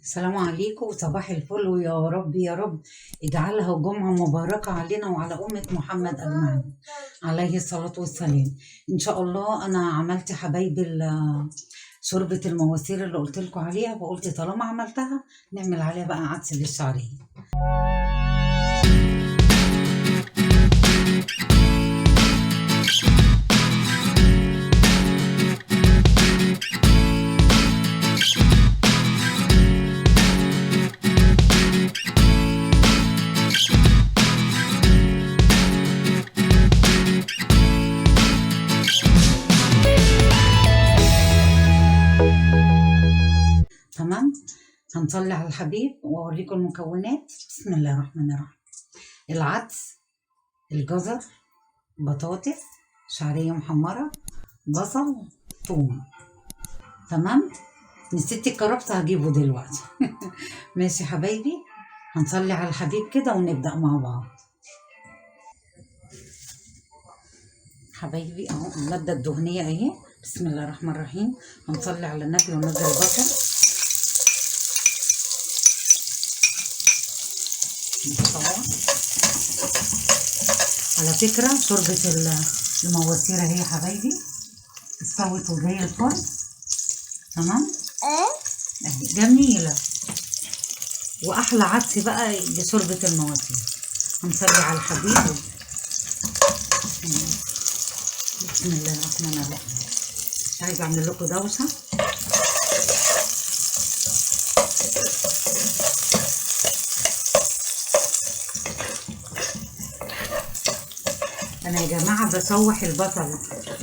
السلام عليكم وصباح الفل، ويا رب يا رب اجعلها جمعة مباركة علينا وعلى أمة محمد أجمعين عليه الصلاة والسلام. إن شاء الله أنا عملت حبايبي شوربة المواسير اللي قلت لكم عليها، وقلت طالما عملتها نعمل عليها بقى عدس للشعرية. تمام، هنصلي على الحبيب واوريكم المكونات. بسم الله الرحمن الرحيم. العدس، الجزر، بطاطس، شعرية محمرة، بصل، ثوم. تمام، نسيت الكرفس هجيبه دلوقتي. ماشي حبايبي، هنصلي على الحبيب كده ونبدأ مع بعض. حبايبي اهو المادة الدهنية اهي. بسم الله الرحمن الرحيم. هنصلي على النبي وننزل البصل. على فكرة شوربة المواسير اهي يا حبايبي، استوت وزي الفل. تمام، اهي جميلة واحلى عدس بقى بشوربة المواسير. هنصلي على الحبيب. بسم الله الرحمن الرحيم. مش عايزة اعمل لكم دوشة. انا يا جماعه بشوح البصل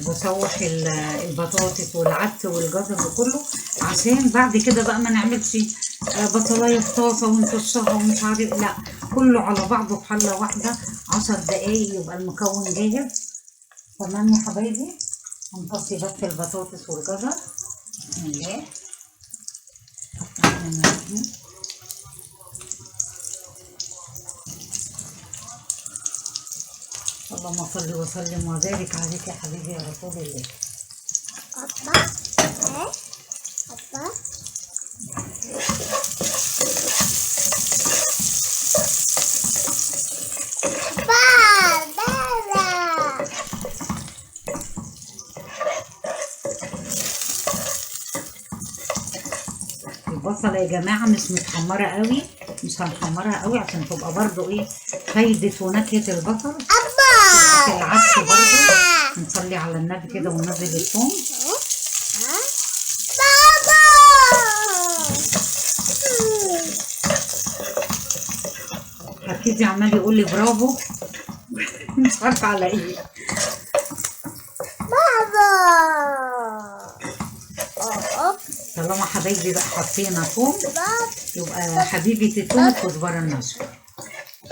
وبشوح البطاطس والعدس والجزر وكله، عشان بعد كده بقى ما نعملش بصلايه في طاسه ونطشها ومش عارف، لا كله على بعضه في حله واحده. 10 دقايق يبقى المكون جاهز. تمام يا حبايبي، هنطفي بس البطاطس والجزر. بسم الله الرحمن الرحيم. اللهم صل وسلم وبارك عليك يا حبيبي يا رسول الله. البصلة يا جماعة مش متحمرة قوي، مش هنحمرها قوي عشان تبقى برضو ايه فايدة ونكهة البصل. العدس برضو نصلي على النبي كده وننزل الثوم. حكيتي عمال يقول لي برافو. مش عارفة على ايه. طالما حبايبي بقى حطينا ثوم، يبقى حبيبة الثوم الكزبرة الناشفة.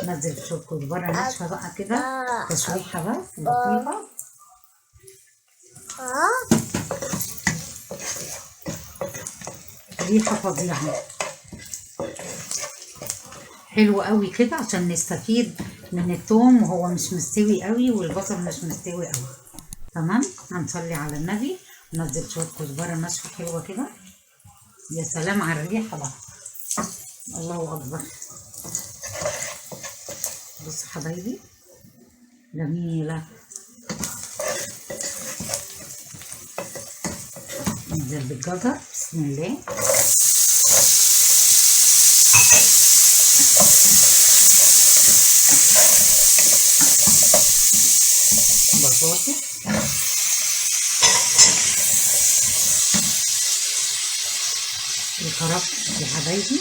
نزل شوية كزبرة ناشفة بقى كده، تشويحة بس بسيطة. ريحة فظيعة حلو قوي كده، عشان نستفيد من الثوم وهو مش مستوي قوي والبصل مش مستوي قوي. تمام، هنصلي على النبي وننزل شوية كزبرة ناشفة حلوة كده. يا سلام على الريحة بقى، الله أكبر. بصوا حبايبي جميلة. ننزل بالجزر. بسم الله. بطاطس، الكرفس يا حبايبي.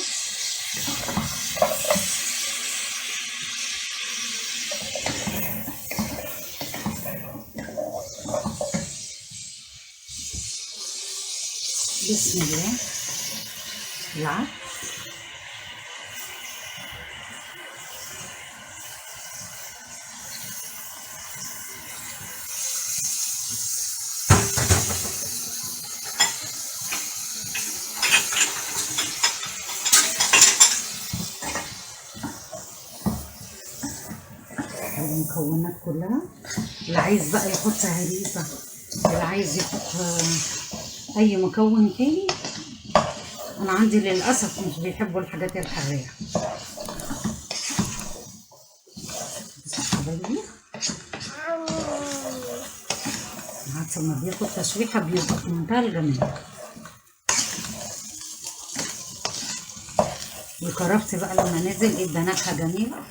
بسم الله. العدس، المكونات كلها. اللي عايز بقى يحط هريسة، اللي عايز يحط اي مكون تاني انا عندي للاسف مش بيحبوا الحاجات الحراقه. بس يا حبايبي العدس لما بياخد تشويحه بيبقى في منتهى الجمال. الكرفس بقى لما نزل ادى نكهه جميله.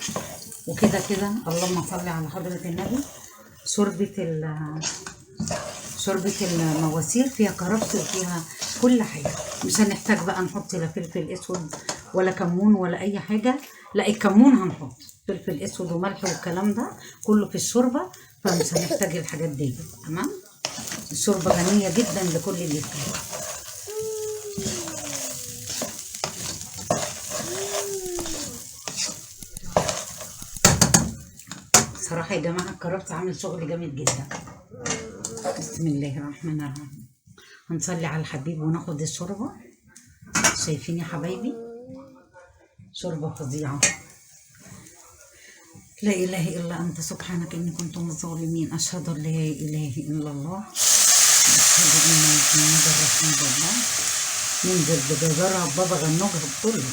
وكده كده اللهم صل على حضره النبي، شوربه المواسير فيها كرفس وفيها كل حاجه. مش هنحتاج بقى نحط لا فلفل اسود ولا كمون ولا اي حاجه. لا الكمون هنحط، فلفل اسود وملح والكلام ده كله في الشوربه، فمش هنحتاج الحاجات دي. تمام. الشوربه غنيه جدا لكل اللي فيها. صراحه يا جماعه الكرفس عامل شغل جامد جدا. بسم الله الرحمن الرحيم. هنصلي على الحبيب وناخد الشوربه. شايفين يا حبايبي شوربه فظيعه. لا اله الا انت سبحانك اني كنت من الظالمين. اشهد ان لا اله الا الله، اشهد ان محمدا رسول الله. ننزل بجزرها بابا غنوجها بكله.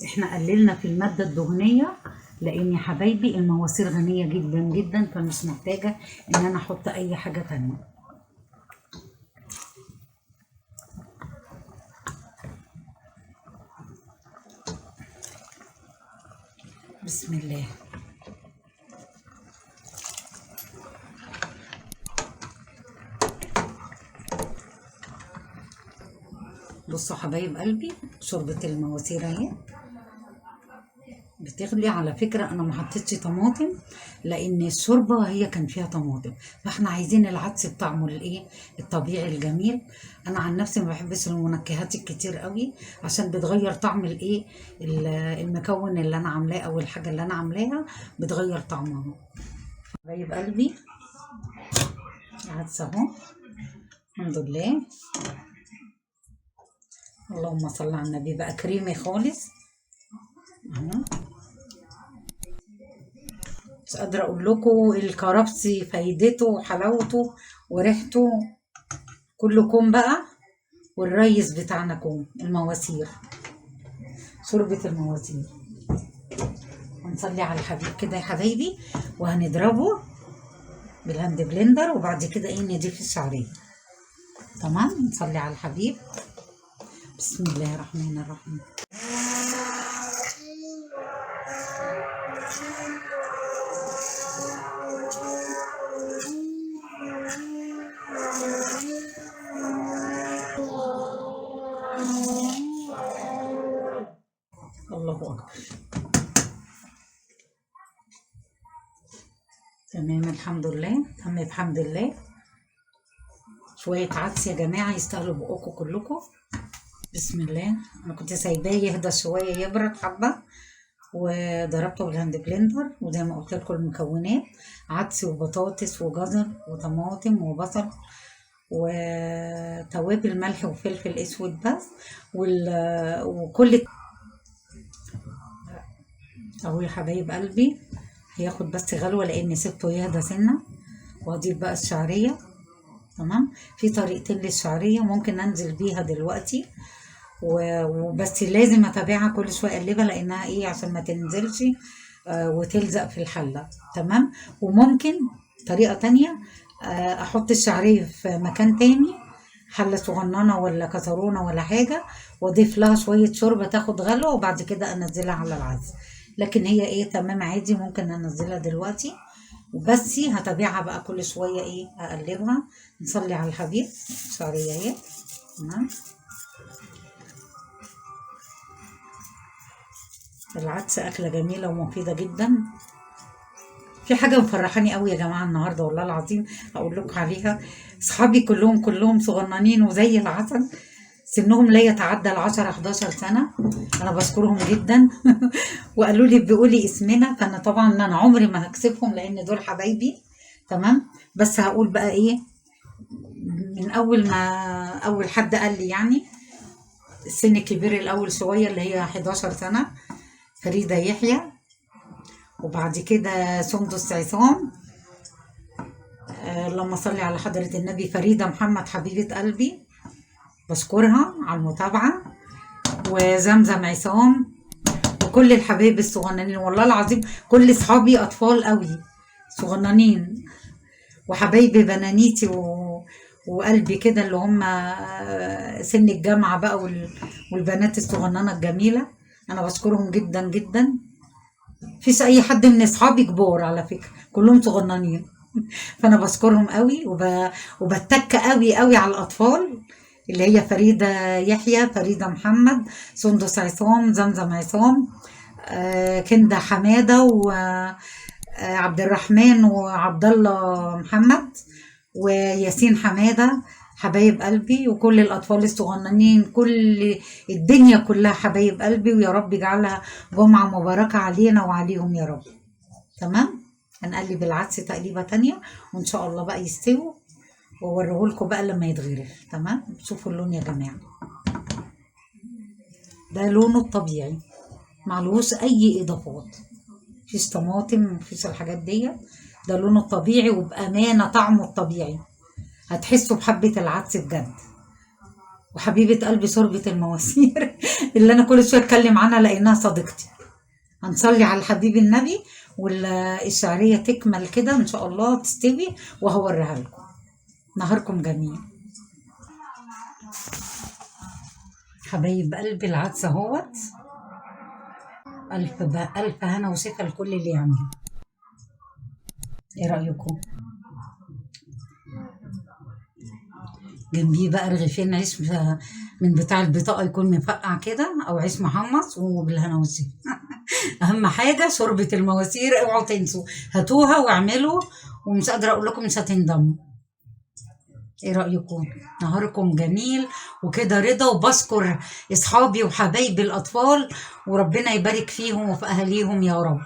احنا قللنا في المادة الدهنية لان يا حبايبي المواسير غنية جدا جدا، فمش محتاجة ان انا احط اي حاجة تانية. بسم الله. بصوا حبايب قلبي شوربة المواسير اهي بتغلي. على فكرة انا ما حطيتش طماطم لان الشوربة هي كان فيها طماطم، فاحنا عايزين العدس بطعمه الايه الطبيعي الجميل. انا عن نفسي ما بحبش المنكهات الكتير قوي عشان بتغير طعم الايه المكون اللي انا عاملاه او الحاجة اللي انا عاملاها بتغير طعمها. حبايب قلبي العدس اهو الحمد لله. اللهم صل على النبي. بقى كريمي خالص اهو. مش قادرة اقول لكم الكرفس فايدته وحلاوته وريحته كلكم بقى. والريس بتاعنا كوم المواسير، شوربة المواسير. هنصلي على الحبيب كده يا حبايبي وهنضربه بالهاند بلندر وبعد كده ايه نضيف الشعرية. تمام. نصلي على الحبيب. بسم الله الرحمن الرحيم. الله أكبر. تمام الحمد لله. تم بحمد الله. شوية عدس يا جماعة يستاهلوا بقكم كلكم. بسم الله. أنا كنت سايباه يهدى شوية يبرد حبة وضربته بالهاند بلندر، وزي ما قلت لكم المكونات عدس وبطاطس وجزر وطماطم وبصل وتوابل ملح وفلفل اسود بس وكل اهو يا حبايب قلبي. هياخد بس غلوه لان سبته يهدى سنه. واضيف بقى الشعريه. تمام. في طريقتين للشعريه ممكن انزل بيها دلوقتي وبس لازم اتابعها كل شويه اقلبها لانها ايه عشان ما تنزلش وتلزق في الحله. تمام. وممكن طريقه تانية احط الشعريه في مكان تاني، حله صغننه ولا كسرونه ولا حاجه، واضيف لها شويه شوربه تاخد غلوه وبعد كده انزلها على العدس. لكن هي ايه تمام عادي ممكن انزلها دلوقتي وبس هتابعها بقى كل شويه ايه اقلبها. نصلي على الحبيب. شعريه اهي. تمام. العدس اكله جميله ومفيده جدا. في حاجه مفرحاني قوي يا جماعه النهارده والله العظيم هقول لكم عليها. اصحابي كلهم صغننين وزي العسل، سنهم لا يتعدى 10 11 سنه. انا بشكرهم جدا وقالوا لي بيقولي اسمنا، فانا طبعا انا عمري ما هكسفهم لان دول حبايبي. تمام. بس هقول بقى ايه من اول ما اول حد قال لي يعني السن الكبير الاول شويه اللي هي 11 سنه فريده يحيى. وبعد كده سندس عصام. اللهم صل على حضرة النبي. فريدة محمد حبيبة قلبي بشكرها على المتابعة. وزمزم عصام وكل الحبايب الصغننين، والله العظيم كل اصحابي اطفال قوي صغننين، وحبايبي بنانيتي وقلبي كده اللي هم سن الجامعة بقى والبنات الصغننة الجميلة. انا بشكرهم جدا جدا. مفيش اي حد من اصحابي كبار على فكرة، كلهم صغننين. فانا بشكرهم قوي وبتك قوي قوي على الاطفال اللي هي فريدة يحيى، فريدة محمد، سندس عصام، زمزم عصام، كندا حمادة، وعبد الرحمن وعبد الله محمد وياسين حمادة، حبايب قلبي. وكل الأطفال الصغننين، كل الدنيا كلها حبايب قلبي، ويا رب يجعلها جمعة مباركة علينا وعليهم يا رب. تمام. هنقلب العدس تقليبة تانية وإن شاء الله بقى يستووا ووريهولكوا بقى لما يتغرف. تمام. شوفوا اللون يا جماعة، ده لونه الطبيعي، معلوش أي إضافات، مفيش طماطم، مفيش الحاجات دي. ده لونه الطبيعي وبأمانة طعمه الطبيعي، هتحسوا بحبة العدس بجد. وحبيبة قلبي شوربة المواسير اللي أنا كل شوية أتكلم عنها لأنها صديقتي. هنصلي على الحبيب النبي والشعرية تكمل كده إن شاء الله تستوي وهوريها لكم. نهاركم جميل حبايب قلبي. العدس اهوت، ألف هنا وشفا لكل اللي يعمل. ايه رأيكم؟ جنبيه بقى رغيفين عيش من بتاع البطاقة يكون مفقع كده، أو عيش محمص وبالهنا والشفا. أهم حاجة شوربة المواسير، اوعوا تنسوا، هاتوها واعملوا، ومش قادرة أقول لكم مش هتندموا. ايه رأيكم؟ نهاركم جميل وكده رضا. وبشكر اصحابي وحبايبي الاطفال، وربنا يبارك فيهم وفي اهاليهم يا رب.